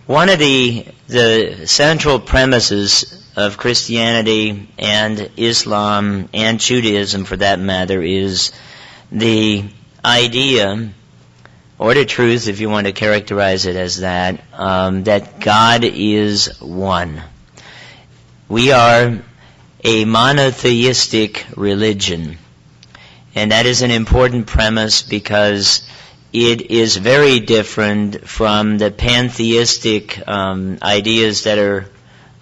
One of the central premises of Christianity and Islam and Judaism, for that matter, is the idea, or the truth, if you want to characterize it as that, that God is one. We are a monotheistic religion, and that is an important premise because it is very different from the pantheistic ideas that are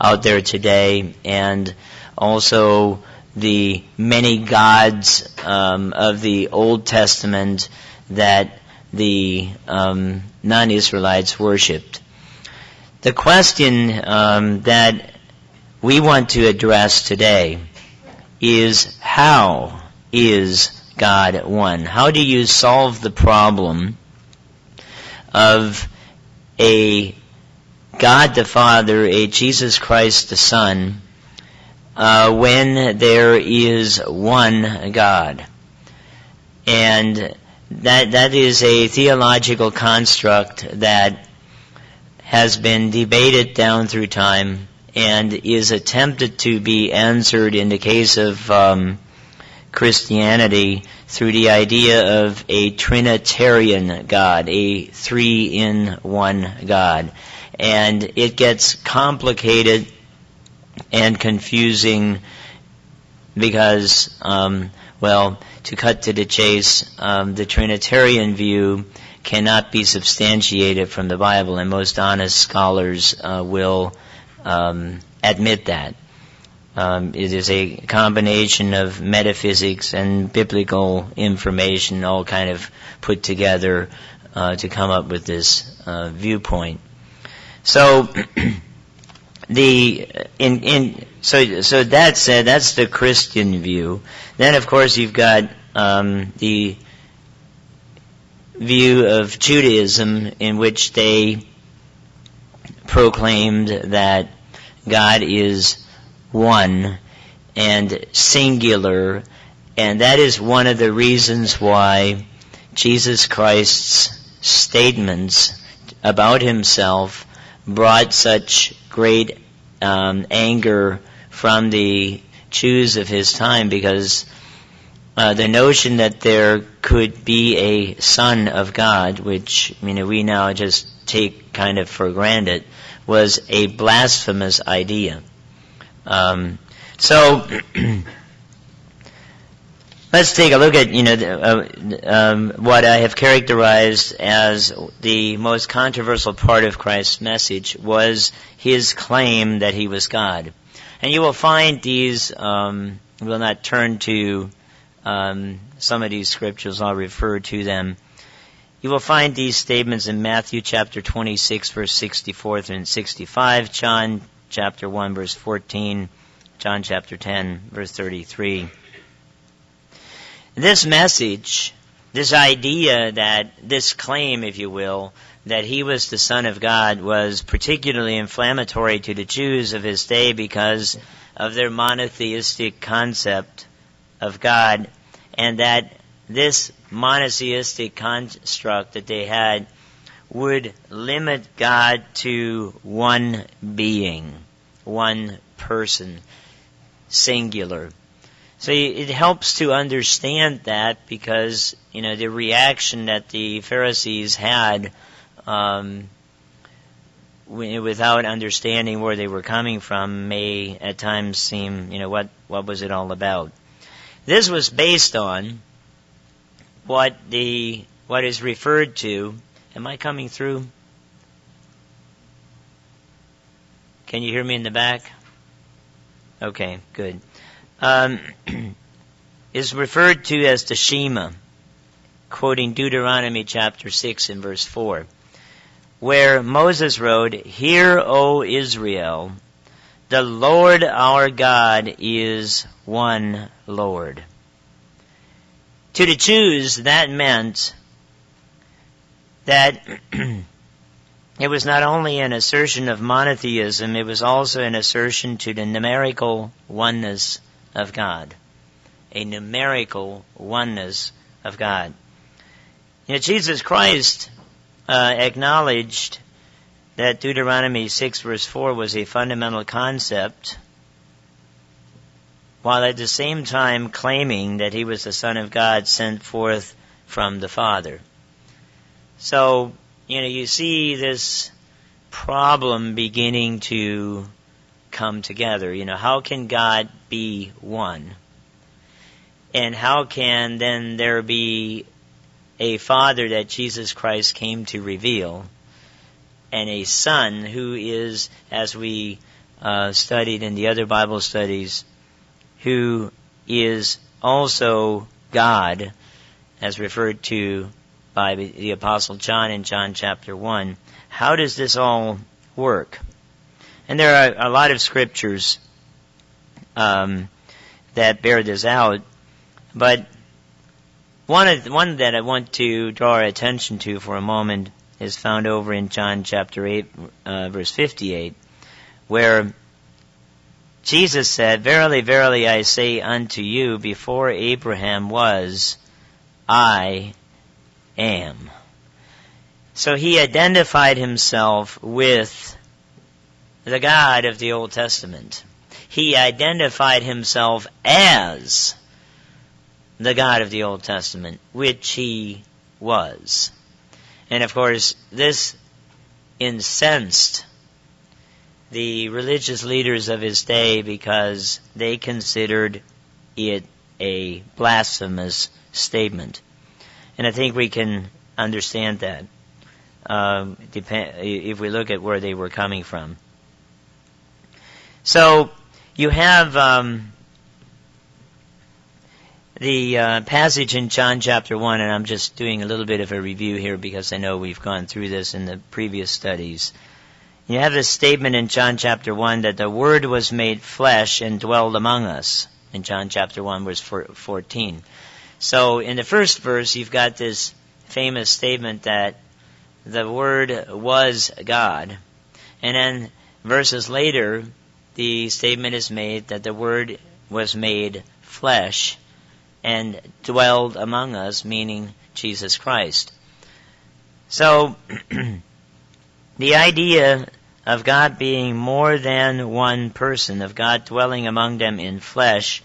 out there today, and also the many gods of the Old Testament that the non-Israelites worshipped. The question that we want to address today is, how is God one? How do you solve the problem of a God the Father, a Jesus Christ the Son, when there is one God? And that is a theological construct that has been debated down through time and is attempted to be answered in the case of Christianity through the idea of a Trinitarian God, a three-in-one God. And it gets complicated and confusing because, to cut to the chase, the Trinitarian view cannot be substantiated from the Bible, and most honest scholars will admit that. It is a combination of metaphysics and biblical information all kind of put together to come up with this viewpoint. So so that said, that's the Christian view. Then, of course, you've got the view of Judaism, in which they proclaimed that God is one and singular, and that is one of the reasons why Jesus Christ's statements about himself brought such great anger from the Jews of his time, because the notion that there could be a Son of God, which we now just take kind of for granted, was a blasphemous idea. So let's take a look at what I have characterized as the most controversial part of Christ's message was his claim that he was God. And you will find these, we will not turn to some of these scriptures, I'll refer to them. You will find these statements in Matthew chapter 26, verse 64 and 65, John chapter 1, verse 14, John chapter 10, verse 33. This message, this idea that, this claim, if you will, that he was the Son of God was particularly inflammatory to the Jews of his day because of their monotheistic concept of God, and that this monotheistic construct that they had would limit God to one being, one person, singular. So it helps to understand that, because the reaction that the Pharisees had without understanding where they were coming from may at times seem, what was it all about? This was based on what is referred to. Am I coming through? Can you hear me in the back? Okay, good. Is referred to as the Shema, quoting Deuteronomy chapter 6 and verse 4, where Moses wrote, "Hear, O Israel, the Lord our God is one Lord." To the Jews, that meant that it was not only an assertion of monotheism, it was also an assertion to the numerical oneness of God. A numerical oneness of God. Jesus Christ acknowledged that Deuteronomy 6 verse 4 was a fundamental concept, while at the same time claiming that he was the Son of God sent forth from the Father. So, you see this problem beginning to come together. How can God be one? And how can then there be a Father that Jesus Christ came to reveal, and a Son who is, as we studied in the other Bible studies, who is also God, as referred to by the Apostle John in John chapter 1. How does this all work? And there are a lot of scriptures that bear this out, but one that I want to draw our attention to for a moment is found over in John chapter 8, verse 58, where Jesus said, "Verily, verily, I say unto you, before Abraham was, I am." So he identified himself with the God of the Old Testament. He identified himself as the God of the Old Testament, which he was. And of course, this incensed the religious leaders of his day because they considered it a blasphemous statement. And I think we can understand that if we look at where they were coming from. So you have the passage in John chapter 1, and I'm just doing a little bit of a review here because I know we've gone through this in the previous studies. You have this statement in John chapter 1 that the Word was made flesh and dwelled among us, in John chapter 1 verse 14. So in the first verse you've got this famous statement that the Word was God, and then verses later the statement is made that the Word was made flesh and dwelled among us, meaning Jesus Christ. So the idea of God being more than one person, of God dwelling among them in flesh,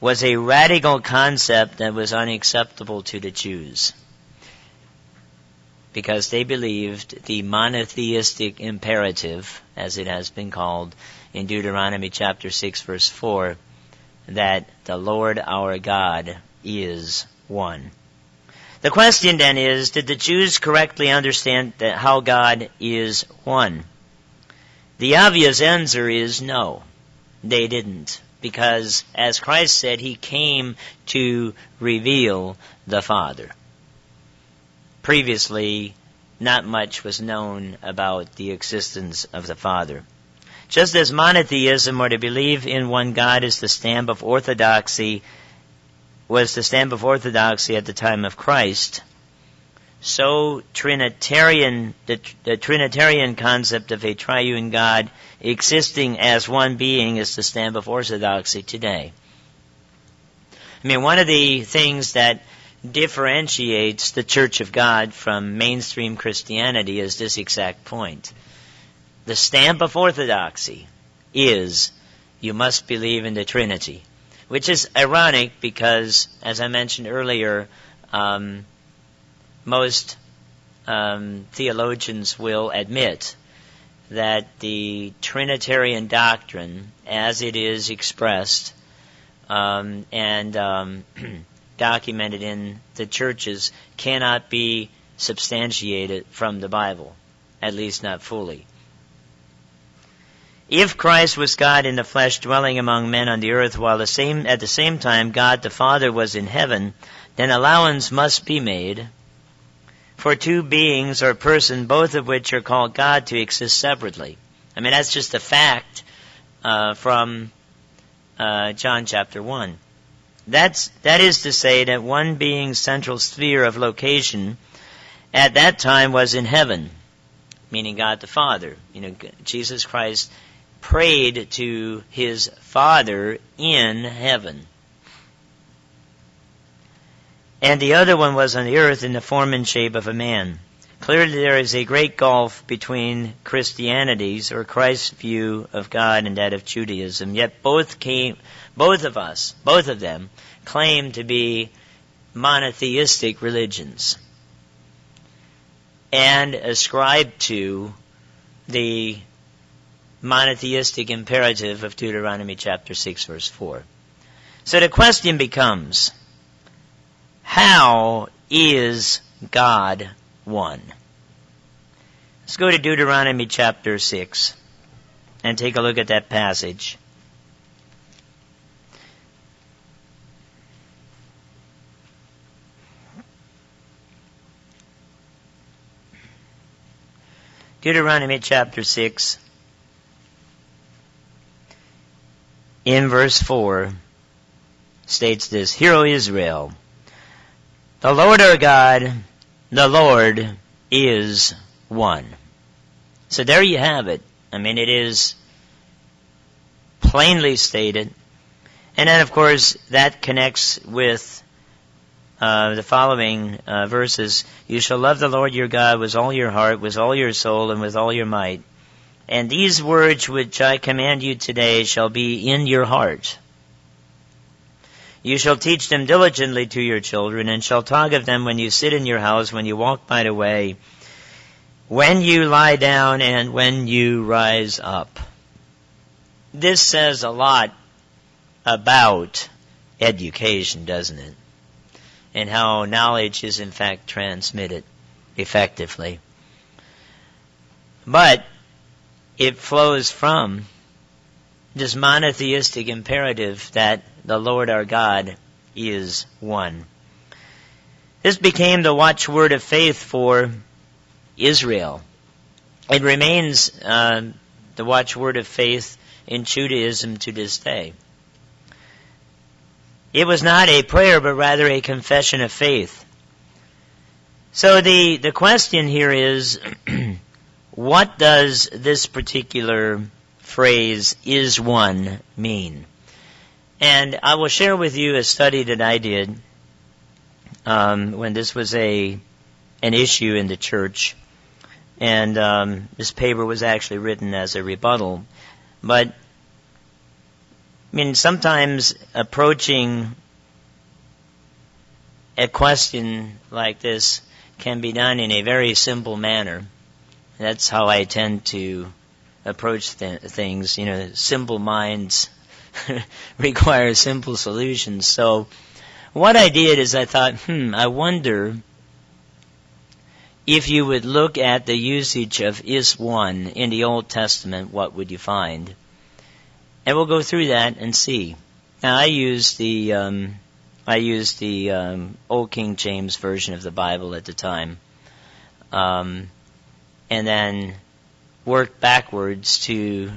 was a radical concept that was unacceptable to the Jews, because they believed the monotheistic imperative, as it has been called in Deuteronomy chapter 6 verse 4, that the Lord our God is one. The question then is, did the Jews correctly understand that how God is one? The obvious answer is no, they didn't. Because, as Christ said, He came to reveal the Father. Previously, not much was known about the existence of the Father. Just as monotheism, or to believe in one God, is the stamp of orthodoxy, was the stamp of orthodoxy at the time of Christ, so the Trinitarian concept of a triune God existing as one being is the stamp of orthodoxy today. I mean, one of the things that differentiates the Church of God from mainstream Christianity is this exact point. The stamp of orthodoxy is you must believe in the Trinity, which is ironic because, as I mentioned earlier, most theologians will admit that the Trinitarian doctrine, as it is expressed and documented in the churches, cannot be substantiated from the Bible, at least not fully. If Christ was God in the flesh dwelling among men on the earth, while at the same time God the Father was in heaven, then allowance must be made for two beings or person, both of which are called God, to exist separately. I mean, that's just a fact from John chapter 1. That is to say that one being's central sphere of location at that time was in heaven, meaning God the Father. Jesus Christ prayed to His Father in heaven. And the other one was on the earth in the form and shape of a man. Clearly there is a great gulf between Christianity's or Christ's view of God and that of Judaism, yet both of them claim to be monotheistic religions and ascribe to the monotheistic imperative of Deuteronomy chapter 6, verse 4. So the question becomes, how is God one? Let's go to Deuteronomy chapter 6 and take a look at that passage. Deuteronomy chapter 6, in verse 4, states this: Hear, O Israel, the Lord our God, the Lord is one. So there you have it. I mean, it is plainly stated. And then, of course, that connects with the following verses. You shall love the Lord your God with all your heart, with all your soul, and with all your might. And these words which I command you today shall be in your heart. You shall teach them diligently to your children, and shall talk of them when you sit in your house, when you walk by the way, when you lie down, and when you rise up. This says a lot about education, doesn't it? And how knowledge is in fact transmitted effectively. But it flows from this monotheistic imperative that the Lord our God is one. This became the watchword of faith for Israel. It remains the watchword of faith in Judaism to this day. It was not a prayer, but rather a confession of faith. So the question here is, what does this particular phrase, is one, mean? And I will share with you a study that I did when this was an issue in the church. And this paper was actually written as a rebuttal. But, I mean, sometimes approaching a question like this can be done in a very simple manner. That's how I tend to approach things. You know, simple minds require simple solutions. So what I did is I thought, I wonder if you would look at the usage of is one in the Old Testament, what would you find? And we'll go through that and see. Now I used the Old King James Version of the Bible at the time, and then worked backwards to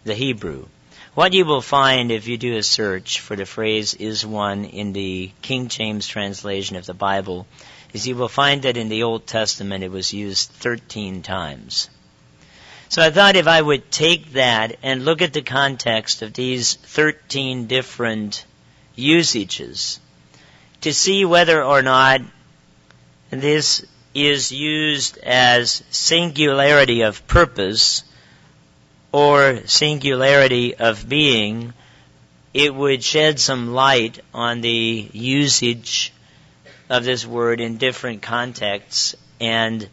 the Hebrew. What you will find if you do a search for the phrase is one in the King James translation of the Bible is you will find that in the Old Testament it was used 13 times. So I thought if I would take that and look at the context of these 13 different usages to see whether or not this is used as singularity of purpose or singularity of being, it would shed some light on the usage of this word in different contexts. And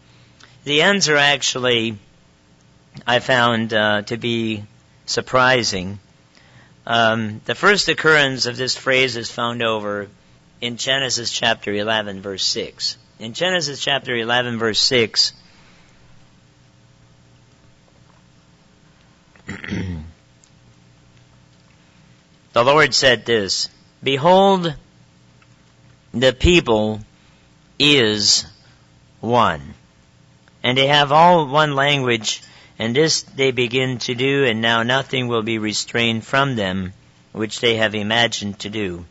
the ends are actually, I found to be surprising. The first occurrence of this phrase is found over in Genesis chapter 11, verse 6. In Genesis chapter 11, verse 6, the Lord said this, Behold, the people is one, and they have all one language, and this they begin to do, and now nothing will be restrained from them, which they have imagined to do.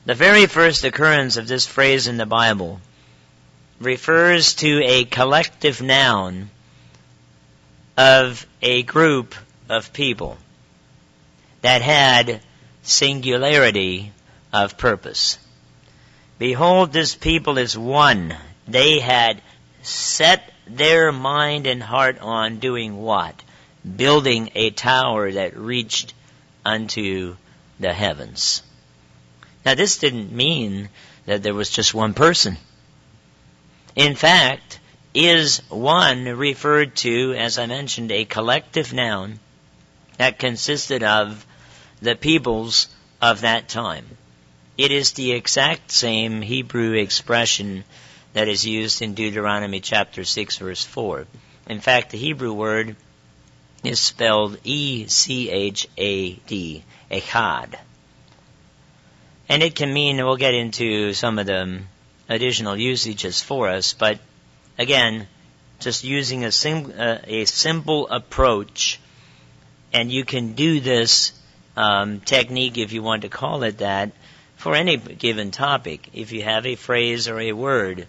The very first occurrence of this phrase in the Bible refers to a collective noun of a group of people that had singularity of purpose. Behold, this people is one. They had set their mind and heart on doing what? Building a tower that reached unto the heavens. Now, this didn't mean that there was just one person. In fact, is one referred to, as I mentioned, a collective noun that consisted of the peoples of that time. It is the exact same Hebrew expression that is used in Deuteronomy chapter 6, verse 4. In fact, the Hebrew word is spelled E-C-H-A-D, echad. And it can mean, we'll get into some of the additional usages for us, but again, just using a simple approach, and you can do this technique, if you want to call it that, for any given topic. If you have a phrase or a word,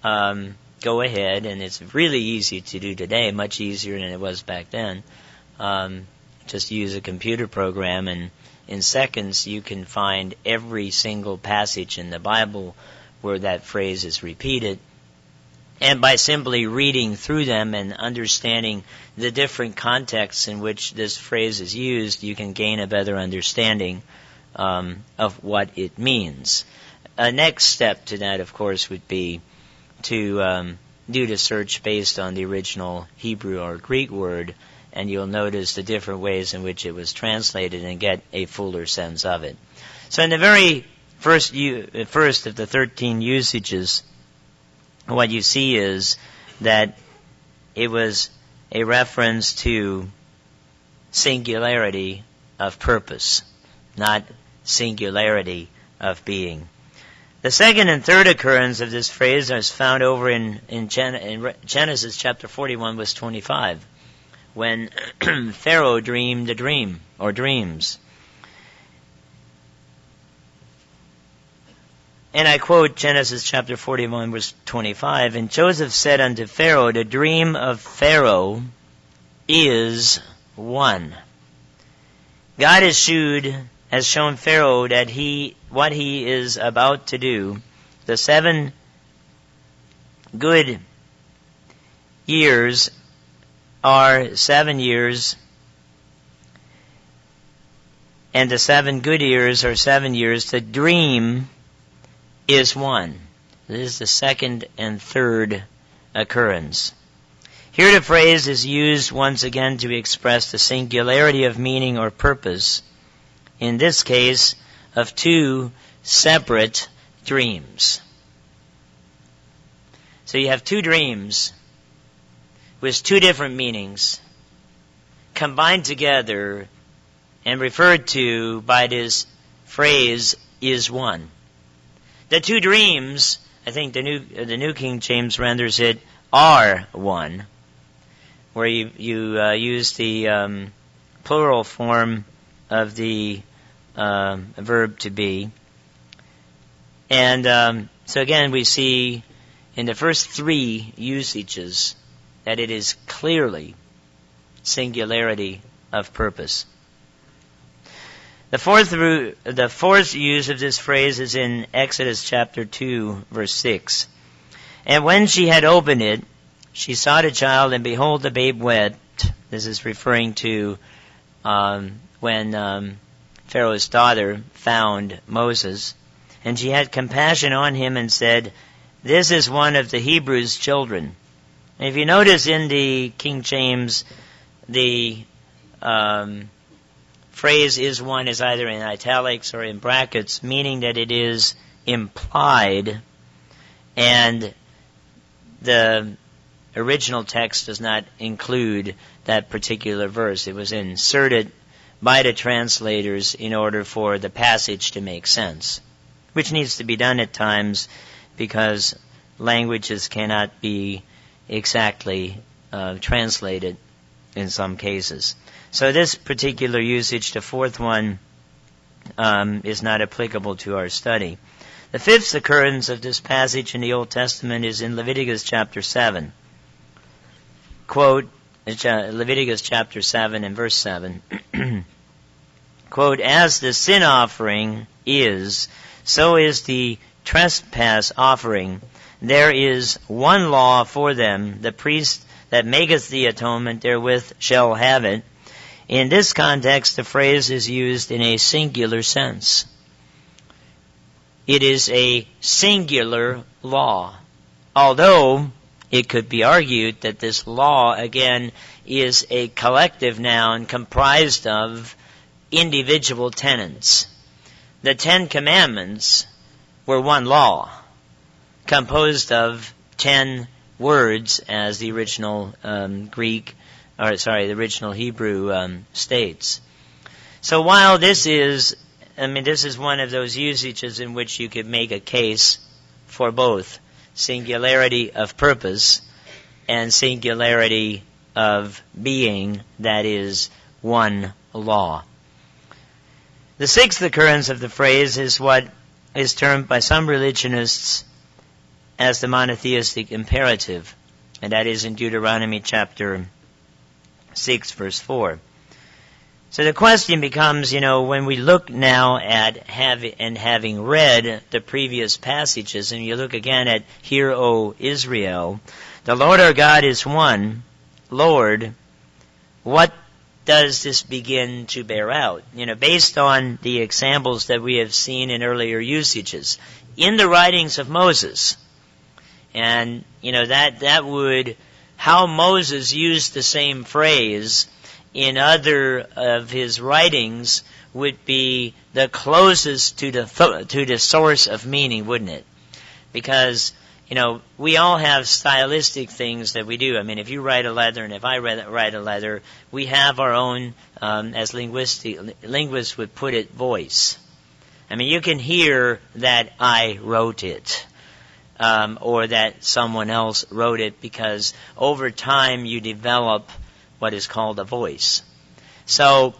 go ahead, and it's really easy to do today, much easier than it was back then. Just use a computer program, and in seconds you can find every single passage in the Bible where that phrase is repeated. And by simply reading through them and understanding the different contexts in which this phrase is used, you can gain a better understanding of what it means. A next step to that, of course, would be to do the search based on the original Hebrew or Greek word, and you'll notice the different ways in which it was translated and get a fuller sense of it. So in the very first of the 13 usages, what you see is that it was a reference to singularity of purpose, not singularity of being. The second and third occurrence of this phrase is found over in Genesis chapter 41, verse 25, when Pharaoh dreamed a dream, or dreams. And I quote Genesis chapter 41, verse 25, "And Joseph said unto Pharaoh, the dream of Pharaoh is one." God has shown Pharaoh that what he is about to do. The 7 good years are 7 years, and the 7 good years are 7 years. The dream is one. This is the second and third occurrence. Here the phrase is used once again to express the singularity of meaning or purpose, in this case of 2 separate dreams. So you have 2 dreams with 2 different meanings combined together and referred to by this phrase is one. The 2 dreams, I think the New King James renders it are one, where you use the plural form of the verb to be. And so again, we see in the first 3 usages that it is clearly singularity of purpose. The fourth use of this phrase is in Exodus chapter 2, verse 6. "And when she had opened it, she saw the child, and behold, the babe wept." This is referring to when Pharaoh's daughter found Moses. "And she had compassion on him and said, This is one of the Hebrews' children." And if you notice in the King James, the phrase is one is either in italics or in brackets, meaning that it is implied, and the original text does not include that particular verse. It was inserted by the translators in order for the passage to make sense, which needs to be done at times because languages cannot be exactly translated in some cases. So this particular usage, the fourth one, is not applicable to our study. The fifth occurrence of this passage in the Old Testament is in Leviticus chapter 7. Quote, Leviticus chapter 7 and verse 7. Quote, "As the sin offering is, so is the trespass offering, there is one law for them. The priest that maketh the atonement therewith shall have it. In this context, the phrase is used in a singular sense. It is a singular law, although it could be argued that this law, again, is a collective noun comprised of individual tenets. The 10 Commandments were one law, composed of 10 words, as the original the original Hebrew states. So while this is one of those usages in which you could make a case for both singularity of purpose and singularity of being, that is, one law. The sixth occurrence of the phrase is what is termed by some religionists as the monotheistic imperative, and that is in Deuteronomy chapter 6, verse 4. So the question becomes, when we look now at having read the previous passages, and you look again at Hear, O Israel, the Lord our God is one, Lord, what does this begin to bear out? Based on the examples that we have seen in earlier usages. In the writings of Moses, and, that would, how Moses used the same phrase in other of his writings would be the closest to the source of meaning, wouldn't it? Because, we all have stylistic things that we do. If you write a letter and if I write a letter, we have our own, as linguists would put it, voice. You can hear that I wrote it. Or that someone else wrote it, because over time you develop what is called a voice. So,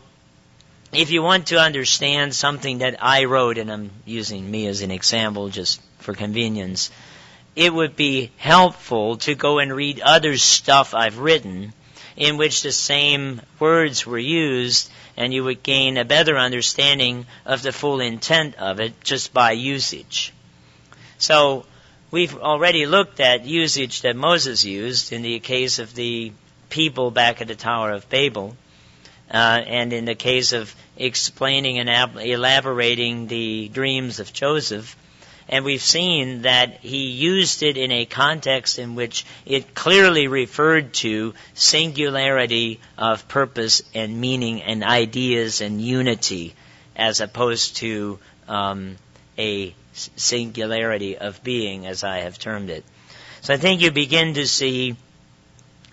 if you want to understand something that I wrote, and I'm using me as an example just for convenience, it would be helpful to go and read other stuff I've written in which the same words were used, and you would gain a better understanding of the full intent of it just by usage. So, we've already looked at usage that Moses used in the case of the people back at the Tower of Babel, and in the case of explaining and elaborating the dreams of Joseph. And we've seen that he used it in a context in which it clearly referred to singularity of purpose and meaning and ideas and unity, as opposed to a singularity of being, as I have termed it. So I think you begin to see,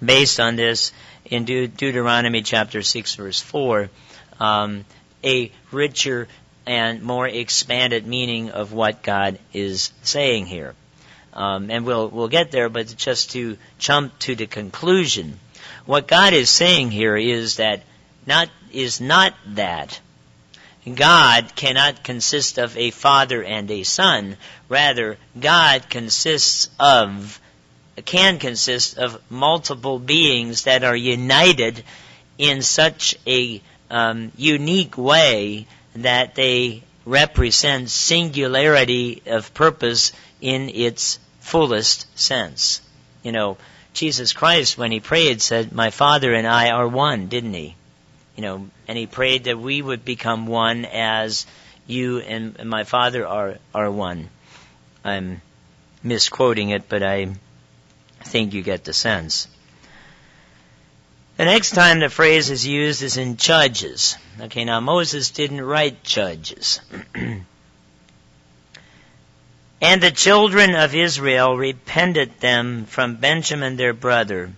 based on this, in Deuteronomy chapter 6, verse 4, a richer and more expanded meaning of what God is saying here. And we'll get there, but just to jump to the conclusion, what God is saying here is not that God cannot consist of a father and a son. Rather, God can consist of multiple beings that are united in such a unique way that they represent singularity of purpose in its fullest sense. Jesus Christ, when he prayed, said, "My Father and I are one," didn't he? And he prayed that we would become one as you and my Father are one. I'm misquoting it, but I think you get the sense. The next time the phrase is used is in Judges. Okay, now Moses didn't write Judges. And the children of Israel repented them from Benjamin their brother,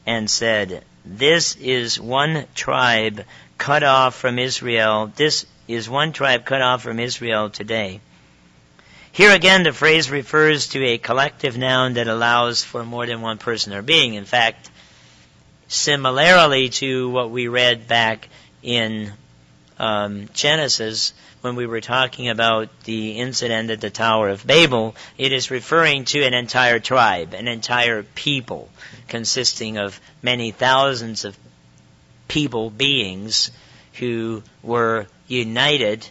and said, "This is one tribe cut off from Israel. This is one tribe cut off from Israel today." Here again, the phrase refers to a collective noun that allows for more than one person or being. In fact, similarly to what we read back in Genesis, when we were talking about the incident at the Tower of Babel, it is referring to an entire tribe, an entire people, consisting of many thousands of people, beings, who were united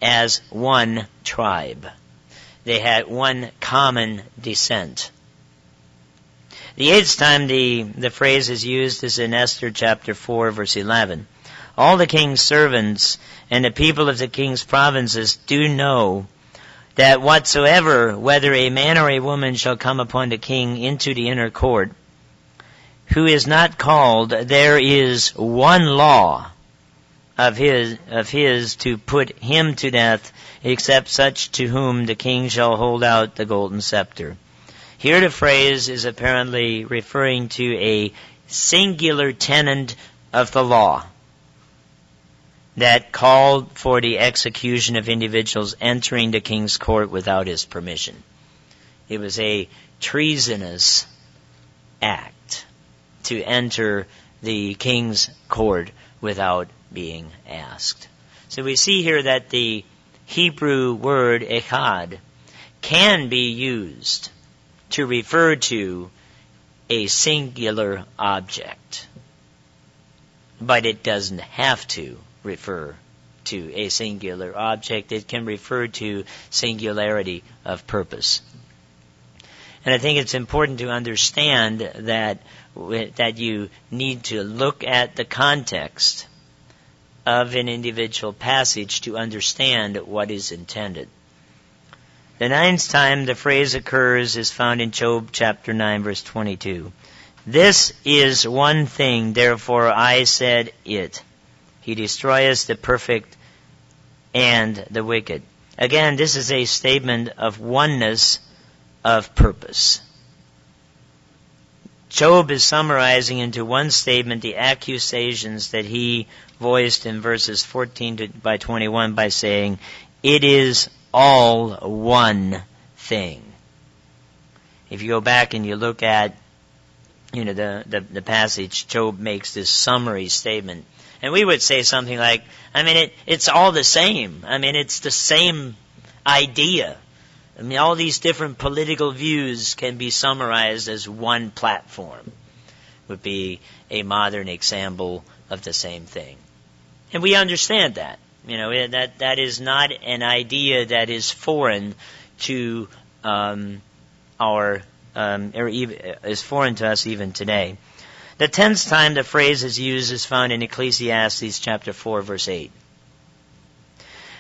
as one tribe. they had one common descent. The 8th time the phrase is used is in Esther chapter 4, verse 11. All the king's servants and the people of the king's provinces do know that whatsoever, whether a man or a woman, shall come upon the king into the inner court, who is not called, there is one law of his to put him to death, except such to whom the king shall hold out the golden scepter. Here the phrase is apparently referring to a singular tenet of the law that called for the execution of individuals entering the king's court without his permission. It was a treasonous act to enter the king's court without being asked. So we see here that the Hebrew word echad can be used to refer to a singular object, but it doesn't have to refer to a singular object. It can refer to singularity of purpose. And I think it's important to understand that you need to look at the context of an individual passage to understand what is intended. The 9th time the phrase occurs is found in Job chapter 9, verse 22. This is one thing, therefore I said it. He destroyeth the perfect and the wicked. Again, this is a statement of oneness of purpose. Job is summarizing into one statement the accusations that he voiced in verses 14 by 21 by saying, it is all one thing. If you go back and you look at the passage, Job makes this summary statement. And we would say something like, it's all the same. It's the same idea. All these different political views can be summarized as one platform. Would be a modern example of the same thing. And we understand that. That is not an idea that is foreign to is foreign to us even today. The 10th time the phrase is used is found in Ecclesiastes chapter 4, verse 8.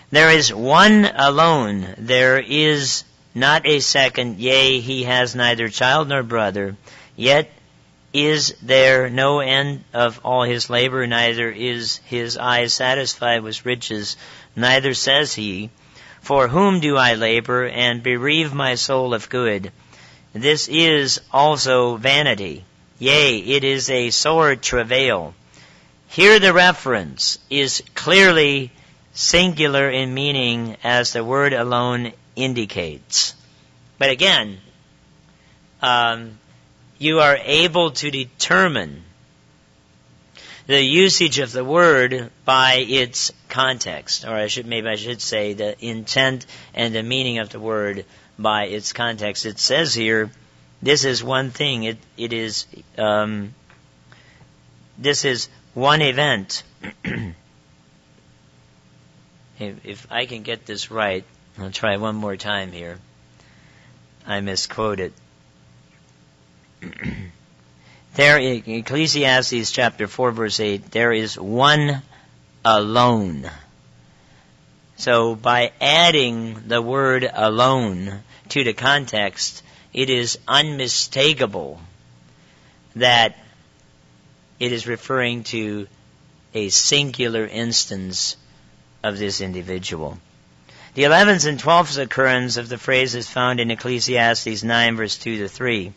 There is one alone, there is not a second, yea, he has neither child nor brother, yet is there no end of all his labor, neither is his eye satisfied with riches, neither says he, for whom do I labor, and bereave my soul of good? This is also vanity. Yea, it is a sore travail. Here the reference is clearly singular in meaning, as the word alone indicates. But again, you are able to determine the usage of the word by its context, or I should say the intent and the meaning of the word by its context. It says here, this is one thing. This is one event. If I can get this right, I'll try one more time here. I misquoted. There in Ecclesiastes chapter 4, verse 8, there is one alone. So by adding the word alone to the context, it is unmistakable that it is referring to a singular instance of this individual. The 11th and 12th occurrence of the phrase is found in Ecclesiastes 9, verse 2 to 3.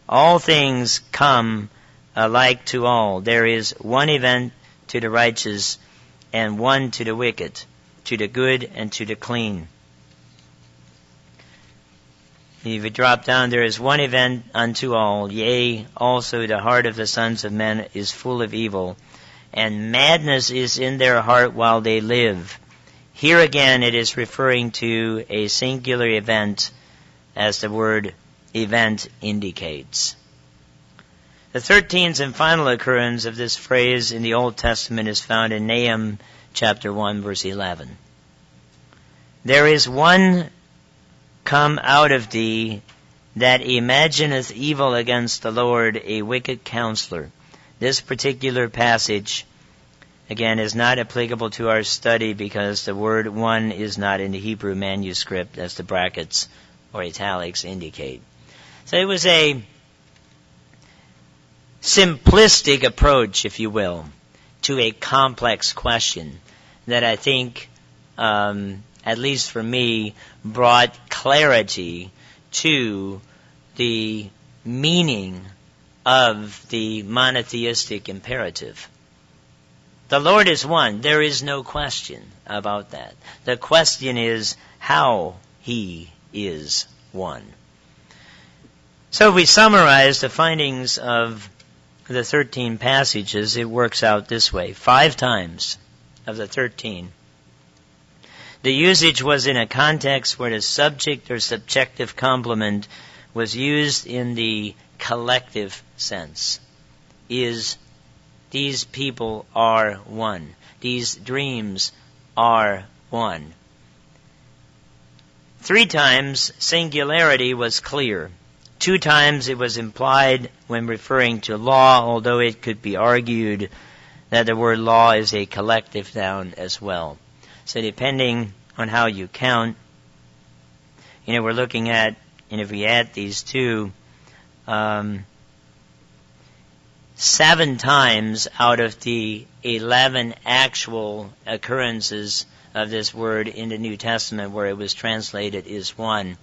All things come alike to all. There is one event to the righteous and one to the wicked, to the good and to the clean. If you drop down, there is one event unto all, yea, also the heart of the sons of men is full of evil, and madness is in their heart while they live. Here again it is referring to a singular event, as the word event indicates. The 13th and final occurrence of this phrase in the Old Testament is found in Nahum chapter 1, verse 11. There is one come out of thee that imagineth evil against the Lord, a wicked counselor. This particular passage, again, is not applicable to our study because the word one is not in the Hebrew manuscript, as the brackets or italics indicate. So it was a simplistic approach, if you will, to a complex question that I think, at least for me, brought clarity to the meaning of the monotheistic imperative. The Lord is one. There is no question about that. The question is how He is one. So if we summarize the findings of the 13 passages, it works out this way. 5 times of the 13, the usage was in a context where the subject or subjective complement was used in the collective sense. These people are one. These dreams are one. 3 times singularity was clear. 2 times it was implied when referring to law, although it could be argued that the word law is a collective noun as well. So depending on how you count, we're looking at, and if we add these 2, 7 times out of the 11 actual occurrences of this word in the New Testament where it was translated is one.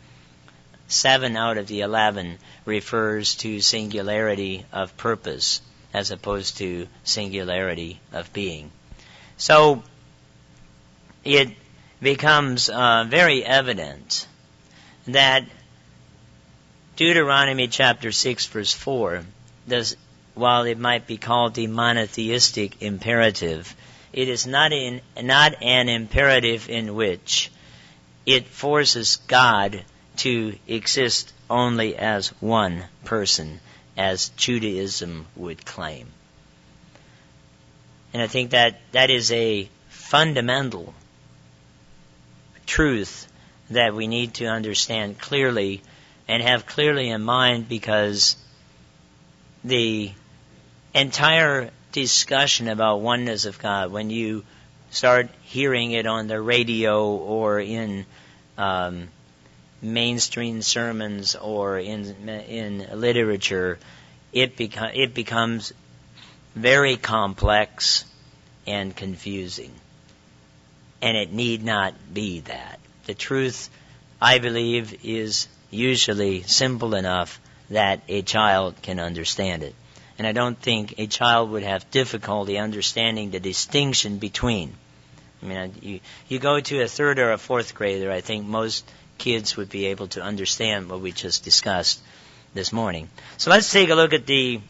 7 out of the 11 refers to singularity of purpose as opposed to singularity of being. So it becomes very evident that Deuteronomy chapter 6 verse 4 while it might be called the monotheistic imperative, it is not an imperative in which it forces God to exist only as one person, as Judaism would claim. And I think that is a fundamental truth that we need to understand clearly and have clearly in mind, because the entire discussion about oneness of God, when you start hearing it on the radio or in mainstream sermons or in literature, it becomes very complex and confusing. And it need not be that. The truth, I believe, is usually simple enough that a child can understand it. And I don't think a child would have difficulty understanding the distinction between. You go to a 3rd or a 4th grader, I think most kids would be able to understand what we just discussed this morning. So let's take a look at the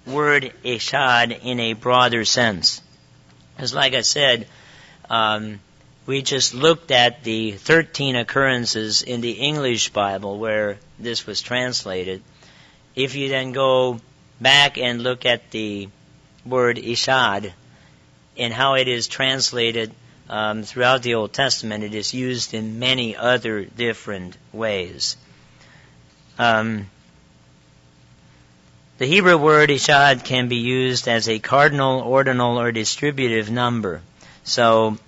word eshad in a broader sense. Because like I said, we just looked at the 13 occurrences in the English Bible where this was translated. If you then go back and look at the word eshad and how it is translated throughout the Old Testament, it is used in many other different ways. The Hebrew word eshad can be used as a cardinal, ordinal, or distributive number. So,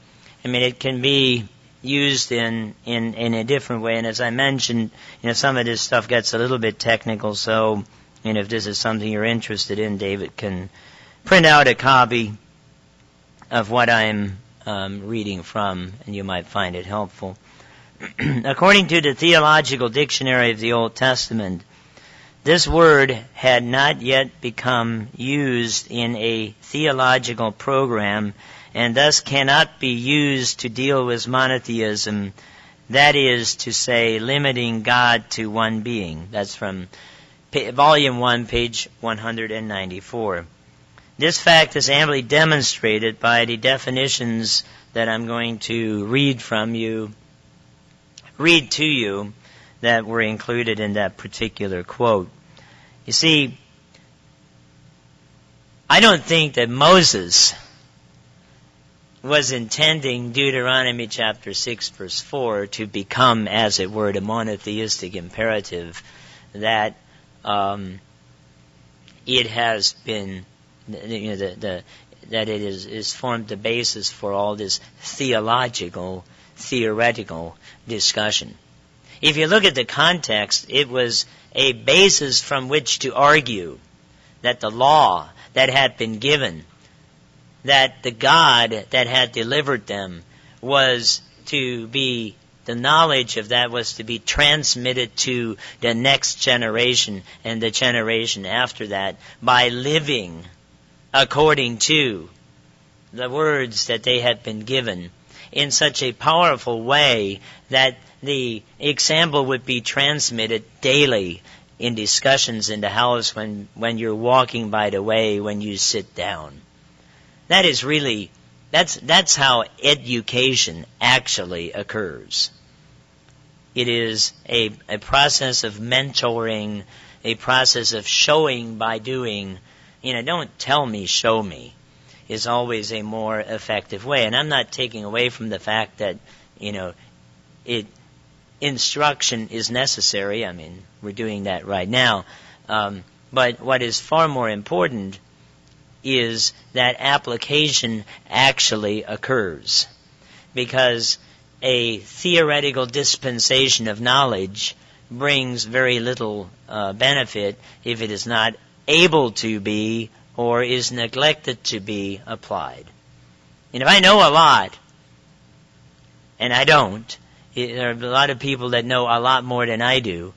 it can be used in a different way. And as I mentioned, some of this stuff gets a little bit technical. So, if this is something you're interested in, David can print out a copy of what I'm reading from, and you might find it helpful. According to the Theological Dictionary of the Old Testament, this word had not yet become used in a theological program and thus cannot be used to deal with monotheism, that is to say, limiting God to one being. That's from Volume 1, page 194. This fact is amply demonstrated by the definitions that I'm going to read to you, that were included in that particular quote. You see, I don't think that Moses was intending Deuteronomy chapter 6 verse 4 to become, as it were, the monotheistic imperative that it has been, that it is formed the basis for all this theoretical discussion. If you look at the context, it was a basis from which to argue that the law that had been given, that the God that had delivered them was to be, the knowledge of that was to be transmitted to the next generation and the generation after that by living according to the words that they had been given in such a powerful way that the example would be transmitted daily in discussions in the house, when you're walking by the way, when you sit down. That is really, that's how education actually occurs. It is a process of mentoring, a process of showing by doing. Don't tell me, show me, is always a more effective way. And I'm not taking away from the fact that, instruction is necessary. I mean, we're doing that right now. But what is far more important is that application actually occurs. Because a theoretical dispensation of knowledge brings very little benefit if it is not able to be or is neglected to be applied. And if I know a lot, and I don't, there are a lot of people that know a lot more than I do,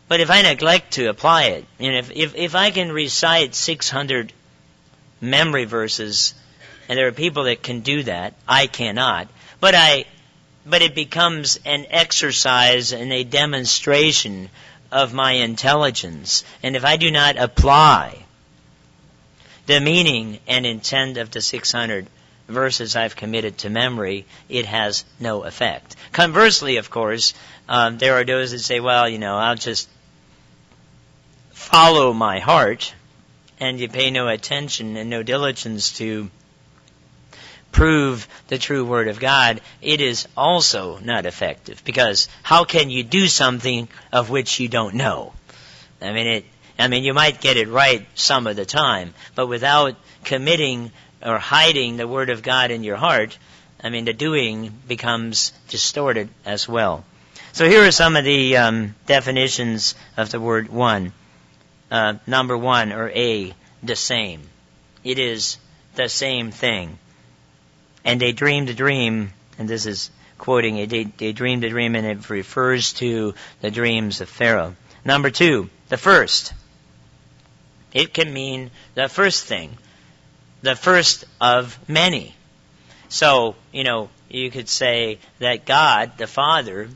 but if I neglect to apply it, and if I can recite 600 memory verses, and there are people that can do that, I cannot, but it becomes an exercise and a demonstration of my intelligence. And if I do not apply the meaning and intent of the 600 verses I've committed to memory, it has no effect. Conversely, of course, there are those that say, well, I'll just follow my heart, and you pay no attention and no diligence to prove the true Word of God. It is also not effective, because how can you do something of which you don't know? I mean, you might get it right some of the time, but without committing or hiding the Word of God in your heart, the doing becomes distorted as well. So here are some of the definitions of the word one. Number one, or A, the same. It is the same thing. And they dreamed a dream, and this is quoting it, they dreamed a dream, and it refers to the dreams of Pharaoh. Number two, the first. It can mean the first thing, the first of many. So, you could say that God, the Father,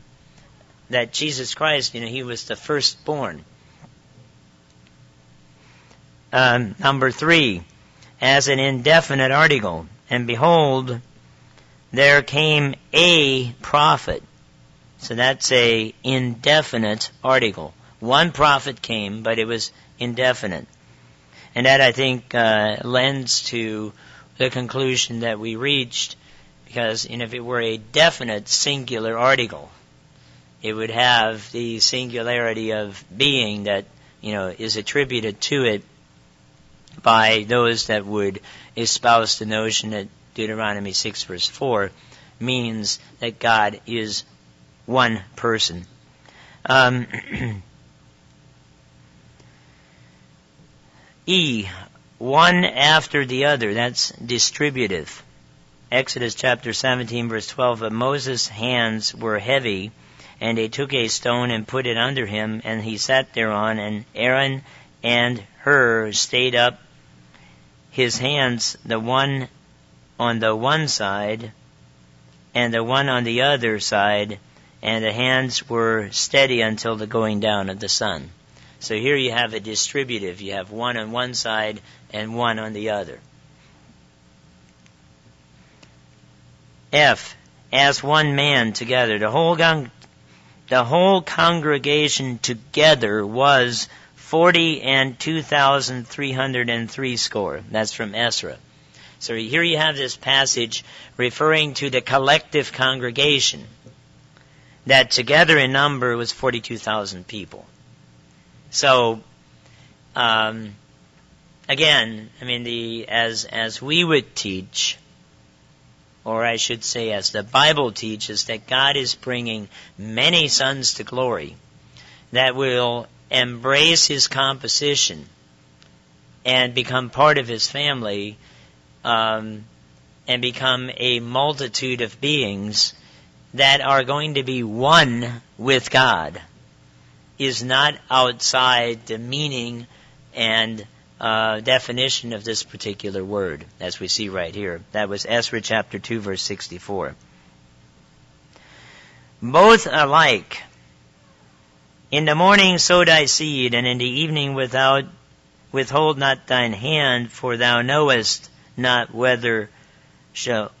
that Jesus Christ, He was the firstborn. Number three, as an indefinite article. And behold, there came a prophet. So that's a indefinite article. One prophet came, but it was indefinite. And that, I think, lends to the conclusion that we reached, because if it were a definite singular article, it would have the singularity of being that, is attributed to it by those that would espouse the notion that Deuteronomy 6 verse 4 means that God is one person. E, one after the other. That's distributive. Exodus chapter 17 verse 12, but Moses' hands were heavy, and they took a stone and put it under him, and he sat thereon, and Aaron and Hur stayed up his hands, the one on the one side and the one on the other side, and the hands were steady until the going down of the sun. So here you have a distributive. You have one on one side and one on the other. F, as one man together. The whole congregation together was 40 and 2,303 score. That's from Ezra. So here you have this passage referring to the collective congregation that together in number was 42,000 people. So, again, I mean, as we would teach, or I should say as the Bible teaches, that God is bringing many sons to glory that will embrace His composition and become part of His family, and become a multitude of beings that are going to be one with God, is not outside the meaning and definition of this particular word, as we see right here. That was Esther chapter 2, verse 64. Both alike. In the morning sow thy seed, and in the evening withhold not thine hand, for thou knowest not whether shall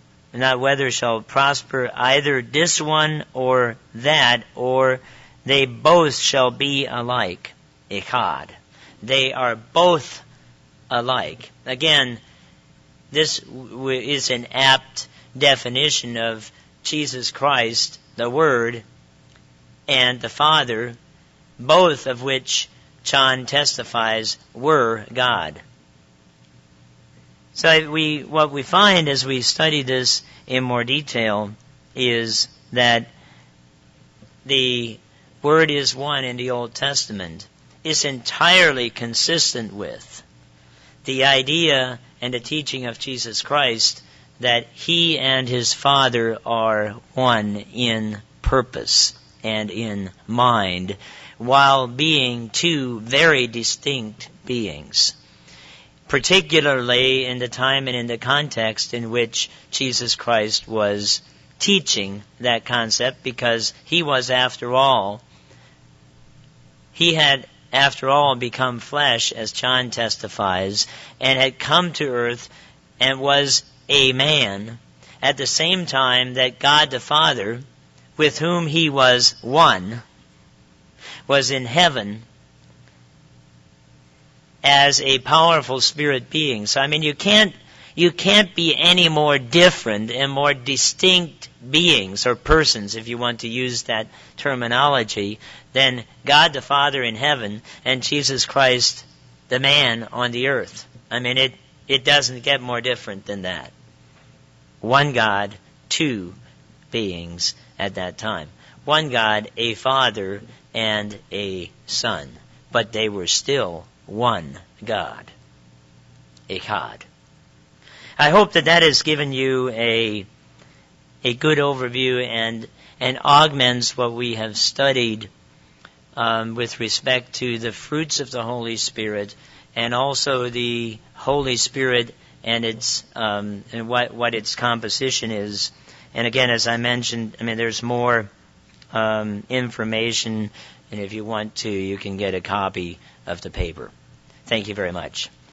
prosper either this one or that, or they both shall be alike. Echad. They are both alike. Again, this is an apt definition of Jesus Christ, the Word, and the Father, both of which John testifies were God. So what we find as we study this in more detail is that the Word is one in the Old Testament is entirely consistent with the idea and the teaching of Jesus Christ that He and His Father are one in purpose and in mind, while being two very distinct beings, particularly in the time and in the context in which Jesus Christ was teaching that concept, because He had after all become flesh, as John testifies, and had come to earth and was a man at the same time that God the Father, with whom He was one, was in heaven as a powerful spirit being. So I mean, you can't be any more different and more distinct beings or persons, if you want to use that terminology, than God the Father in heaven and Jesus Christ the man on the earth. I mean, it doesn't get more different than that. One God, two beings at that time. One God, a Father and a Son. But they were still one God. Echad. I hope that has given you a good overview and augments what we have studied with respect to the fruits of the Holy Spirit, and also the Holy Spirit and its and what its composition is. And again, as I mentioned, I mean, there's more information, and if you want to, you can get a copy of the paper. Thank you very much.